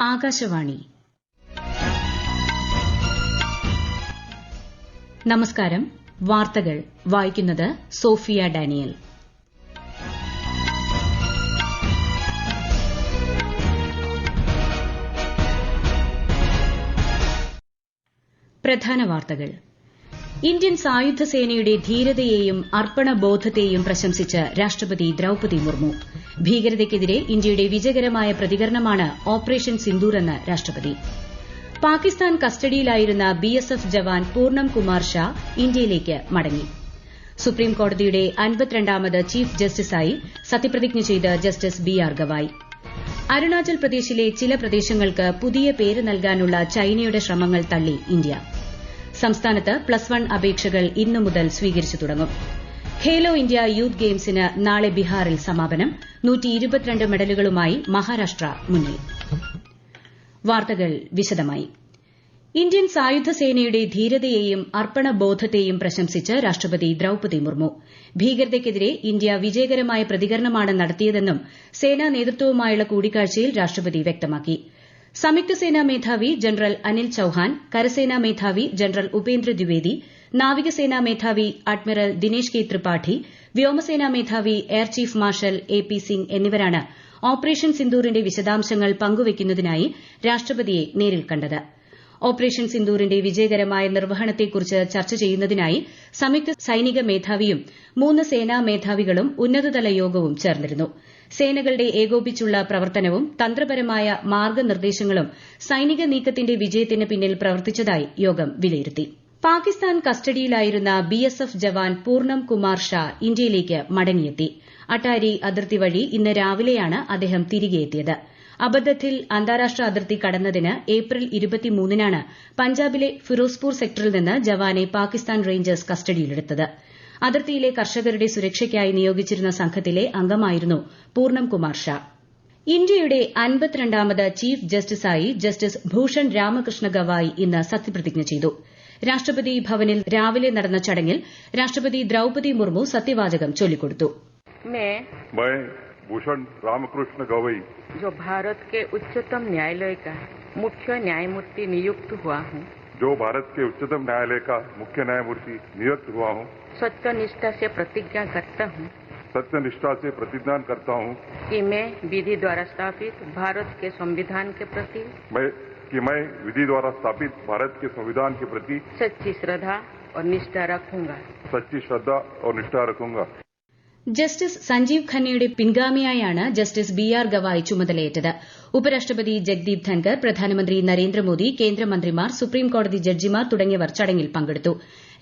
ആകാശവാണി. നമസ്കാരം. വാർത്തകൾ വായിക്കുന്നത് സോഫിയ ഡാനിയൽ. പ്രധാന വാർത്തകൾ. ഇന്ത്യൻ സായുധ സേനയുടെ ധീരതയെയും അർപ്പണബോധത്തെയും പ്രശംസിച്ച് രാഷ്ട്രപതി ദ്രൌപദി മുർമു. ഭീകരതയ്ക്കെതിരെ ഇന്ത്യയുടെ വിജയകരമായ പ്രതികരണമാണ് ഓപ്പറേഷൻ സിന്ദൂർ എന്ന് രാഷ്ട്രപതി. പാകിസ്ഥാൻ കസ്റ്റഡിയിലായിരുന്ന ബിഎസ്എഫ് ജവാൻ പൂർണം കുമാർ ഷാ ഇന്ത്യയിലേക്ക് മടങ്ങി. സുപ്രീംകോടതിയുടെ 52ാമത് ചീഫ് ജസ്റ്റിസായി സത്യപ്രതിജ്ഞ ചെയ്ത് ജസ്റ്റിസ് ബിആർ ഗവായ്. അരുണാചൽ പ്രദേശിലെ ചില പ്രദേശങ്ങൾക്ക് പുതിയ പേര് നൽകാനുള്ള ചൈനയുടെ ശ്രമങ്ങൾ തള്ളി ഇന്ത്യ. സംസ്ഥാനത്ത് പ്ലസ് 1 അപേക്ഷകൾ ഇന്നു മുതൽ സ്വീകരിച്ചു തുടങ്ങും. ഖേലോ ഇന്ത്യ യൂത്ത് ഗെയിംസിന് നാളെ ബീഹാറിൽ സമാപനം. 122 മെഡലുകളുമായി മഹാരാഷ്ട്ര മുന്നിൽ. വാർത്തകൾ വിശദമായി. ഇന്ത്യൻ സായുധ സേനയുടെ ധീരതയെയും അർപ്പണബോധത്തെയും പ്രശംസിച്ച് രാഷ്ട്രപതി ദ്രൌപദി മുർമു. ഭീകരതയ്ക്കെതിരെ ഇന്ത്യ വിജയകരമായ പ്രതികരണമാണ് നടത്തിയതെന്നും സേനാ നേതൃത്വവുമായുള്ള കൂടിക്കാഴ്ചയിൽ രാഷ്ട്രപതി വ്യക്തമാക്കി. സംയുക്ത സേനാ മേധാവി ജനറൽ അനിൽ ചൌഹാൻ, കരസേനാ മേധാവി ജനറൽ ഉപേന്ദ്ര ദ്വിവേദി, നാവികസേനാ മേധാവി അഡ്മിറൽ ദിനേശ് കെ ത്രിപാഠി, വ്യോമസേനാ മേധാവി air chief marshal A P. Singh എന്നിവരാണ് ഓപ്പറേഷൻ സിന്ദൂറിന്റെ വിശദാംശങ്ങൾ പങ്കുവയ്ക്കുന്നതിനായി രാഷ്ട്രപതിയെ നേരിൽ കണ്ടത്. ഓപ്പറേഷൻ സിന്ദൂറിന്റെ വിജയകരമായ നിർവ്വഹണത്തെക്കുറിച്ച് ചർച്ച ചെയ്യുന്നതിനായി സംയുക്ത സൈനിക മേധാവിയും 3 സേനാ മേധാവികളും ഉന്നതതല യോഗവും ചേർന്നിരുന്നു. സേനകളുടെ ഏകോപിച്ചുള്ള പ്രവർത്തനവും തന്ത്രപരമായ മാർഗ്ഗനിർദ്ദേശങ്ങളും സൈനിക നീക്കത്തിന്റെ വിജയത്തിന് പിന്നിൽ പ്രവർത്തിച്ചതായി യോഗം വിലയിരുത്തി. പാകിസ്ഥാൻ കസ്റ്റഡിയിലായിരുന്ന ബിഎസ്എഫ് ജവാൻ പൂർണം കുമാർ ഷാ ഇന്ത്യയിലേക്ക് മടങ്ങിയെത്തി. അട്ടാരി അതിർത്തി വഴി ഇന്ന് രാവിലെയാണ് അദ്ദേഹം തിരികെയെത്തിയത്. അബദ്ധത്തിൽ അന്താരാഷ്ട്ര അതിർത്തി കടന്നതിന് ഏപ്രിൽ 23-നാണ് പഞ്ചാബിലെ ഫിറോസ്പൂർ സെക്ടറിൽ നിന്ന് ജവാനെ പാകിസ്ഥാൻ റേഞ്ചേഴ്സ് കസ്റ്റഡിയിലെടുത്തത്. അതിർത്തിയിലെ കർഷകരുടെ സുരക്ഷയ്ക്കായി നിയോഗിച്ചിരുന്ന സംഘത്തിലെ അംഗമായിരുന്നു പൂർണം കുമാർ ഷാ. ഇന്ത്യയുടെ 52ാമത് ചീഫ് ജസ്റ്റിസായി ജസ്റ്റിസ് ഭൂഷൺ രാമകൃഷ്ണ ഗവായ് ഇന്ന് സത്യപ്രതിജ്ഞ ചെയ്തു. രാഷ്ട്രപതി ഭവനിൽ രാവിലെ നടന്ന ചടങ്ങിൽ രാഷ്ട്രപതി ദ്രൌപദി മുർമു സത്യവാചകം ചൊല്ലിക്കൊടുത്തു. भूषण रामकृष्ण गवई जो भारत के उच्चतम न्यायालय का मुख्य न्यायमूर्ति नियुक्त हुआ हूँ जो भारत के उच्चतम न्यायालय का मुख्य न्यायमूर्ति नियुक्त हुआ हूँ सत्यनिष्ठा से प्रतिज्ञा करता हूँ सत्यनिष्ठा से प्रतिज्ञा करता हूँ कि मैं विधि द्वारा स्थापित भारत के संविधान के प्रति मैं विधि द्वारा स्थापित भारत के संविधान के प्रति सच्ची श्रद्धा और निष्ठा रखूंगा ജസ്റ്റിസ് സഞ്ജീവ് ഖന്നയുടെ പിൻഗാമിയായാണ് ജസ്റ്റിസ് ബിആർ ഗവായ് ചുമതലയേറ്റത്. ഉപരാഷ്ട്രപതി ജഗ്ദീപ് ധൻകർ, പ്രധാനമന്ത്രി നരേന്ദ്രമോദി, കേന്ദ്രമന്ത്രിമാർ, സുപ്രീംകോടതി ജഡ്ജിമാർ തുടങ്ങിയവർ ചടങ്ങിൽ പങ്കെടുത്തു.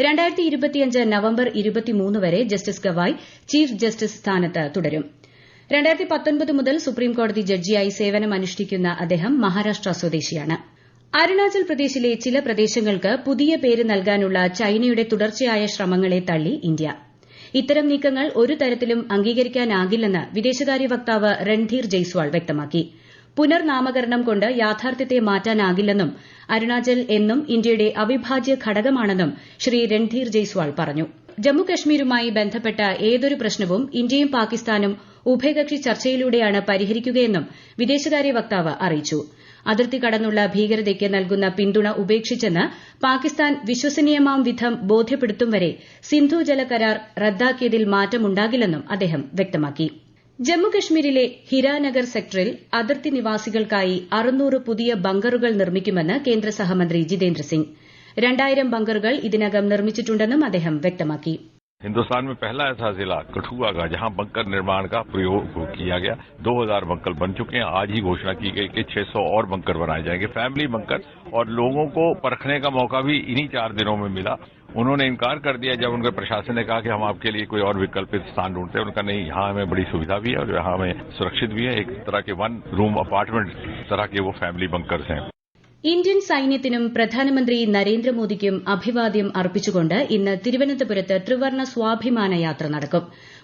2025 നവംബർ 23 വരെ ജസ്റ്റിസ് ഗവായ് ചീഫ് ജസ്റ്റിസ് സ്ഥാനത്ത് തുടരും. 2019 മുതൽ സുപ്രീംകോടതി ജഡ്ജിയായി സേവനമനുഷ്ഠിക്കുന്ന അദ്ദേഹം മഹാരാഷ്ട്ര സ്വദേശിയാണ്. അരുണാചൽ പ്രദേശിലെ ചില പ്രദേശങ്ങൾക്ക് പുതിയ പേര് നൽകാനുള്ള ചൈനയുടെ തുടർച്ചയായ ശ്രമങ്ങളെ തള്ളി ഇന്ത്യ. ഇത്തരം നീക്കങ്ങൾ ഒരു തരത്തിലും അംഗീകരിക്കാനാകില്ലെന്ന് വിദേശകാര്യ വക്താവ് രൺധീർ ജയ്സ്വാൾ വ്യക്തമാക്കി. പുനർനാമകരണം കൊണ്ട് യാഥാർത്ഥ്യത്തെ മാറ്റാനാകില്ലെന്നും അരുണാചൽ എന്നും ഇന്ത്യയുടെ അവിഭാജ്യ ഘടകമാണെന്നും ശ്രീ രൺധീർ ജയ്സ്വാൾ പറഞ്ഞു. ജമ്മുകശ്മീരുമായി ബന്ധപ്പെട്ട ഏതൊരു പ്രശ്നവും ഇന്ത്യയും പാകിസ്ഥാനും ഉഭയകക്ഷി ചർച്ചയിലൂടെയാണ് പരിഹരിക്കുകയെന്നും വിദേശകാര്യ വക്താവ് അറിയിച്ചു. അതിർത്തി കടന്നുള്ള ഭീകരതയ്ക്ക് നൽകുന്ന പിന്തുണ ഉപേക്ഷിച്ചെന്ന് പാകിസ്ഥാൻ വിശ്വസനീയമാം വിധം ബോധ്യപ്പെടുത്തും വരെ സിന്ധു ജല കരാർ റദ്ദാക്കിയതിൽ മാറ്റമുണ്ടാകില്ലെന്നും അദ്ദേഹം വ്യക്തമാക്കി. ജമ്മുകശ്മീരിലെ ഹിരാനഗർ സെക്ടറിൽ അതിർത്തി നിവാസികൾക്കായി 600 പുതിയ ബങ്കറുകൾ നിർമ്മിക്കുമെന്ന് കേന്ദ്ര സഹമന്ത്രി ജിതേന്ദ്ര സിംഗ്. 2000 ബങ്കറുകൾ ഇതിനകം നിർമ്മിച്ചിട്ടുണ്ടെന്നും അദ്ദേഹം വ്യക്തമാക്കി. हिंदुस्तान में पहला ऐसा जिला कठुआ का जहां बंकर निर्माण का प्रयोग किया गया. 2000 बंकर बन चुके हैं. आज ही घोषणा की गई कि 600 और बंकर बनाए जाएंगे, फैमिली बंकर. और लोगों को परखने का मौका भी इन्हीं 4 दिनों में मिला. उन्होंने इनकार कर दिया जब उनके प्रशासन ने कहा कि हम आपके लिए कोई और विकल्पित स्थान ढूंढते हैं. उनका नहीं, यहाँ हमें बड़ी सुविधा भी है और यहाँ हमें सुरक्षित भी है. एक तरह के 1 रूम अपार्टमेंट तरह के वो फैमिली बंकर्स हैं. ഇന്ത്യൻ സൈന്യത്തിനും പ്രധാനമന്ത്രി നരേന്ദ്രമോദിക്കും അഭിവാദ്യം അർപ്പിച്ചുകൊണ്ട് ഇന്ന് തിരുവനന്തപുരത്ത് ത്രിവർണ്ണ സ്വാഭിമാന യാത്ര നടക്കും.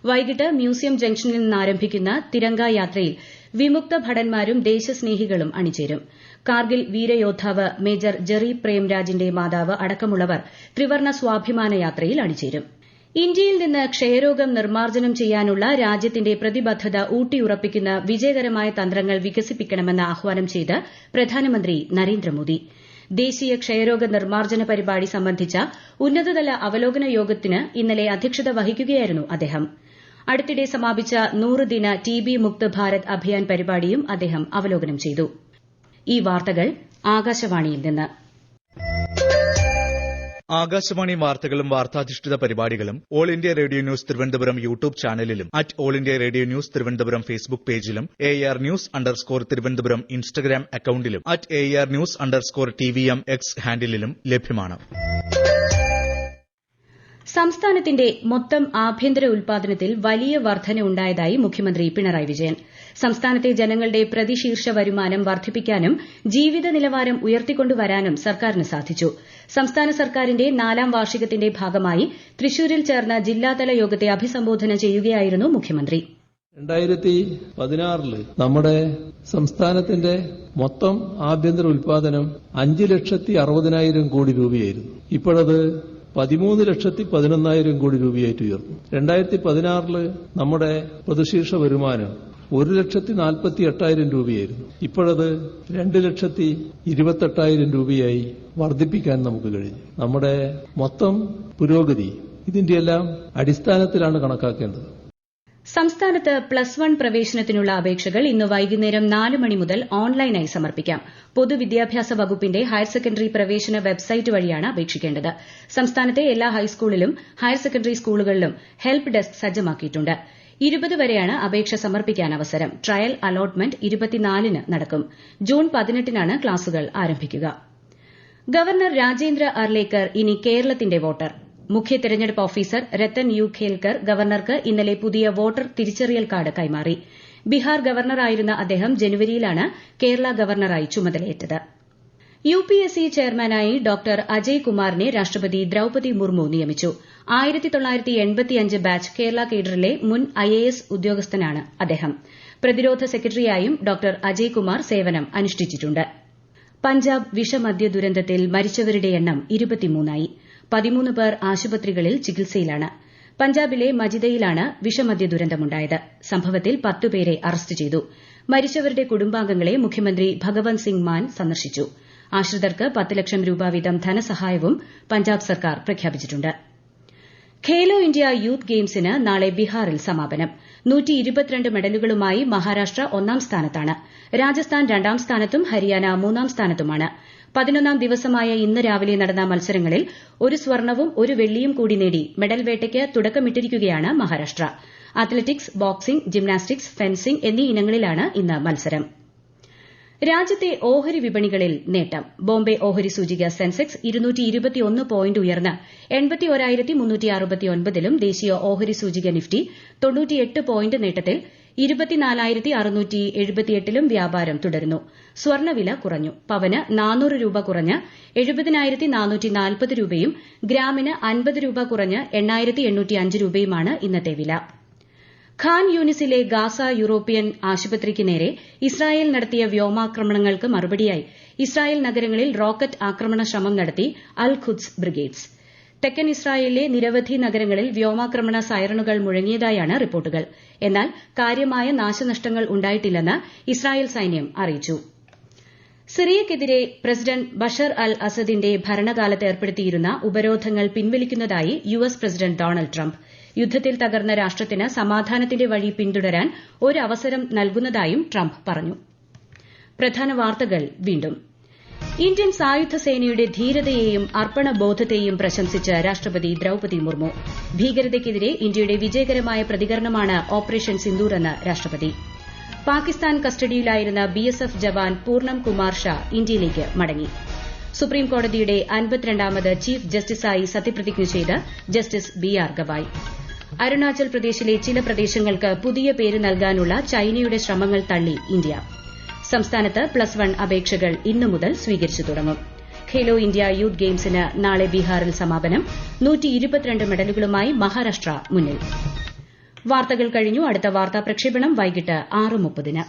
വൈകിട്ട് മ്യൂസിയം ജംഗ്ഷനിൽ നിന്നാരംഭിക്കുന്ന തിരംഗ യാത്രയിൽ വിമുക്ത ഭടന്മാരും ദേശസ്നേഹികളും അണിചേരും. കാർഗിൽ വീരയോദ്ധാവ് മേജർ ജെറി പ്രേംരാജിന്റെ മാതാവ് അടക്കമുള്ളവർ ത്രിവർണ്ണ സ്വാഭിമാന യാത്രയിൽ അണിചേരും. ഇന്ത്യയിൽ നിന്ന് ക്ഷയരോഗം നിർമ്മാർജ്ജനം ചെയ്യാനുള്ള രാജ്യത്തിന്റെ പ്രതിബദ്ധത ഊട്ടിയുറപ്പിക്കുന്ന വിജയകരമായ തന്ത്രങ്ങൾ വികസിപ്പിക്കണമെന്ന് ആഹ്വാനം ചെയ്ത് പ്രധാനമന്ത്രി നരേന്ദ്രമോദി. ദേശീയ ക്ഷയരോഗ നിർമ്മാർജ്ജന പരിപാടി സംബന്ധിച്ച ഉന്നതതല അവലോകന യോഗത്തിന് ഇന്നലെ അധ്യക്ഷത വഹിക്കുകയായിരുന്നു അദ്ദേഹം. അടുത്തിടെ സമാപിച്ച 100 ദിന ടിബി മുക്ത് ഭാരത് അഭിയാൻ പരിപാടിയും അദ്ദേഹം അവലോകനം ചെയ്തു. ഈ വാർത്തകൾ ആകാശവാണിയിൽ നിന്ന്. ആകാശവാണി വാർത്തകളും വാർത്താധിഷ്ഠിത പരിപാടികളും All India Radio news Thiruvananthapuram YouTube ചാനലിലും All India Radio news Thiruvananthapuram Facebook പേജിലും AR ന്യൂസ് _തിരുവനന്തപുരം ഇൻസ്റ്റഗ്രാം അക്കൌണ്ടിലും AR ന്യൂസ് _TVM X ഹാൻഡിലും ലഭ്യമാണ്. സംസ്ഥാനത്തിന്റെ മൊത്തം ആഭ്യന്തര ഉൽപാദനത്തിൽ വലിയ വർധന ഉണ്ടായതായി മുഖ്യമന്ത്രി പിണറായി വിജയൻ. സംസ്ഥാനത്തെ ജനങ്ങളുടെ പ്രതിശീർഷ വരുമാനം വർദ്ധിപ്പിക്കാനും ജീവിത നിലവാരം ഉയർത്തിക്കൊണ്ടുവരാനും സർക്കാരിന് സാധിച്ചു. സംസ്ഥാന സർക്കാരിന്റെ 4ാം വാർഷികത്തിന്റെ ഭാഗമായി തൃശൂരിൽ ചേർന്ന ജില്ലാതല യോഗത്തെ അഭിസംബോധന ചെയ്യുകയായിരുന്നു മുഖ്യമന്ത്രി. 2016 നമ്മുടെ സംസ്ഥാനത്തിന്റെ മൊത്തം ആഭ്യന്തര ഉൽപാദനം 5,60,000 കോടി രൂപയായിരുന്നു. ഇപ്പോഴത് 13,11,000 കോടി രൂപയായിട്ട് ഉയർന്നു. 2016 നമ്മുടെ പ്രതിശീർഷ വരുമാനം 1,48,000 രൂപയായിരുന്നു. ഇപ്പോഴത് 2,28,000 രൂപയായി വർദ്ധിപ്പിക്കാൻ നമുക്ക് കഴിഞ്ഞു. നമ്മുടെ മൊത്തം പുരോഗതി ഇതിന്റെയെല്ലാം അടിസ്ഥാനത്തിലാണ് കണക്കാക്കേണ്ടത്. സംസ്ഥാനത്ത് +1 പ്രവേശനത്തിനുള്ള അപേക്ഷകൾ ഇന്ന് വൈകുന്നേരം 4 മണി മുതൽ ഓൺലൈനായി സമർപ്പിക്കാം. പൊതുവിദ്യാഭ്യാസ വകുപ്പിന്റെ ഹയർ സെക്കൻഡറി പ്രവേശന വെബ്സൈറ്റ് വഴിയാണ് അപേക്ഷിക്കേണ്ടത്. സംസ്ഥാനത്തെ എല്ലാ ഹൈസ്കൂളിലും ഹയർ സെക്കൻഡറി സ്കൂളുകളിലും ഹെൽപ്പ് ഡെസ്ക് സജ്ജമാക്കിയിട്ടുണ്ട്. 20 വരെയാണ് അപേക്ഷ സമർപ്പിക്കാൻ അവസരം. ട്രയൽ അലോട്ട്മെന്റ് 24-ന് നടക്കും. ജൂൺ 18-നാണ് ക്ലാസുകൾ ആരംഭിക്കുക. ഗവർണർ രാജേന്ദ്ര അർലേക്കർ ഇനി കേരളത്തിന്റെ വോട്ടർ. മുഖ്യ തെരഞ്ഞെടുപ്പ് ഓഫീസർ രത്തൻ യു ഖേൽക്കർ ഗവർണർക്ക് ഇന്നലെ പുതിയ വോട്ടർ തിരിച്ചറിയൽ കാർഡ് കൈമാറി. ബീഹാർ ഗവർണറായിരുന്ന അദ്ദേഹം ജനുവരിയിലാണ് കേരള ഗവർണറായി ചുമതലയേറ്റത്. UPSC ചെയർമാനായി ഡോക്ടർ അജയ് കുമാറിനെ രാഷ്ട്രപതി ദ്രൌപതി മുർമു നിയമിച്ചു. 1985 ബാച്ച് കേരള കേഡറിലെ മുൻ IAS ഉദ്യോഗസ്ഥനാണ് അദ്ദേഹം. പ്രതിരോധ സെക്രട്ടറിയായും ഡോക്ടർ അജയ് കുമാർ സേവനം അനുഷ്ഠിച്ചിട്ടുണ്ട്. പഞ്ചാബ് വിഷമദ്യ ദുരന്തത്തിൽ മരിച്ചവരുടെ എണ്ണം 23ആയി. 13 പേർ ആശുപത്രികളിൽ ചികിത്സയിലാണ്. പഞ്ചാബിലെ മജിദയിലാണ് വിഷമദ്യ ദുരന്തമുണ്ടായത്. സംഭവത്തിൽ 10 പേരെ അറസ്റ്റ് ചെയ്തു. മരിച്ചവരുടെ കുടുംബാംഗങ്ങളെ മുഖ്യമന്ത്രി ഭഗവന്ത് സിംഗ് മാൻ സന്ദർശിച്ചു. ആശ്രിതർക്ക് 10 ലക്ഷം രൂപ വീതം ധനസഹായവും പഞ്ചാബ് സർക്കാർ പ്രഖ്യാപിച്ചിട്ടുണ്ട്. ഖേലോ ഇന്ത്യ യൂത്ത് ഗെയിംസിന് നാളെ ബീഹാറിൽ സമാപനം. 122 മെഡലുകളുമായി മഹാരാഷ്ട്ര 1ാം സ്ഥാനത്താണ്. രാജസ്ഥാൻ 2ാം സ്ഥാനത്തും ഹരിയാന 3ാം സ്ഥാനത്തുമാണ്. 11ാം ദിവസമായ ഇന്ന് രാവിലെ നടന്ന മത്സരങ്ങളിൽ 1 സ്വർണവും 1 വെള്ളിയും കൂടി നേടി മെഡൽ വേട്ടയ്ക്ക് തുടക്കമിട്ടിരിക്കുകയാണ് Maharashtra. Athletics, boxing, gymnastics, fencing എന്നീ ഇനങ്ങളിലാണ് ഇന്ന് മത്സരം. രാജ്യത്തെ ഓഹരി വിപണികളിൽ നേട്ടം. ബോംബെ ഓഹരി സൂചിക സെൻസെക്സ് 221 പോയിന്റ് ഉയർന്ന് 81,369-ലും ദേശീയ ഓഹരി സൂചിക നിഫ്റ്റി 98 പോയിന്റ് നേട്ടത്തിൽ 24,678-ലും വ്യാപാരം തുടരുന്നു. സ്വർണ്ണവില കുറഞ്ഞു. പവന് 400 രൂപ കുറഞ്ഞ് 70,440 രൂപയും ഗ്രാമിന് 50 രൂപ കുറഞ്ഞ് 8,805 രൂപയുമാണ് ഇന്നത്തെ വില. ഖാൻ യൂനിസിലെ ഗാസ യൂറോപ്യൻ ആശുപത്രിക്ക് നേരെ ഇസ്രായേൽ നടത്തിയ വ്യോമാക്രമണങ്ങൾക്ക് മറുപടിയായി ഇസ്രായേൽ നഗരങ്ങളിൽ റോക്കറ്റ് ആക്രമണ ശ്രമം നടത്തി അൽ ഖുദ്സ് ബ്രിഗേഡ്സ്. തെക്കൻ ഇസ്രായേലിലെ നിരവധി നഗരങ്ങളിൽ വ്യോമാക്രമണ സൈറണുകൾ മുഴങ്ങിയതായാണ് റിപ്പോർട്ടുകൾ. എന്നാൽ കാര്യമായ നാശനഷ്ടങ്ങൾ ഉണ്ടായിട്ടില്ലെന്ന് ഇസ്രായേൽ സൈന്യം അറിയിച്ചു. സിറിയയ്ക്കെതിരെ പ്രസിഡന്റ് ബഷർ അൽ അസദിന്റെ ഭരണകാലത്ത് ഏർപ്പെടുത്തിയിരുന്ന ഉപരോധങ്ങൾ പിൻവലിക്കുന്നതായി US പ്രസിഡന്റ് ഡൊണാൾഡ് ട്രംപ്. യുദ്ധത്തിൽ തകർന്ന രാഷ്ട്രത്തിന് സമാധാനത്തിന്റെ വഴി പിന്തുടരാൻ ഒരവസരം നൽകുന്നതായും ട്രംപ് പറഞ്ഞു. പ്രധാന വാർത്തകൾ വീണ്ടും. ഇന്ത്യൻ സായുധ സേനയുടെ ധീരതയെയും അർപ്പണബോധത്തെയും പ്രശംസിച്ച് രാഷ്ട്രപതി ദ്രൌപതി മുർമു. ഭീകരതയ്ക്കെതിരെ ഇന്ത്യയുടെ വിജയകരമായ പ്രതികരണമാണ് ഓപ്പറേഷൻ സിന്ദൂർ എന്ന് രാഷ്ട്രപതി. പാകിസ്ഥാൻ കസ്റ്റഡിയിലായിരുന്ന BSF ജവാൻ പൂർണം കുമാർ ഷാ ഇന്ത്യയിലേക്ക് മടങ്ങി. സുപ്രീംകോടതിയുടെ 52ാമത് ചീഫ് ജസ്റ്റിസായി സത്യപ്രതിജ്ഞ ചെയ്ത് ജസ്റ്റിസ് BR ഗവായ്. അരുണാചൽ പ്രദേശിലെ ചില പ്രദേശങ്ങൾക്ക് പുതിയ പേര് നൽകാനുള്ള ചൈനയുടെ ശ്രമങ്ങൾ തള്ളി ഇന്ത്യ. സംസ്ഥാനത്ത് +1 അപേക്ഷകൾ ഇന്നു മുതൽ സ്വീകരിച്ചു തുടങ്ങും. ഖേലോ ഇന്ത്യ യൂത്ത് ഗെയിംസിന് നാളെ ബീഹാറിൽ സമാപനം. 122 മെഡലുകളുമായി മഹാരാഷ്ട്ര മുന്നിൽ. വാർത്തകൾ കഴിഞ്ഞു. അടുത്ത വാർത്താ പ്രക്ഷേപണം വൈകിട്ട് 6:30-ന്.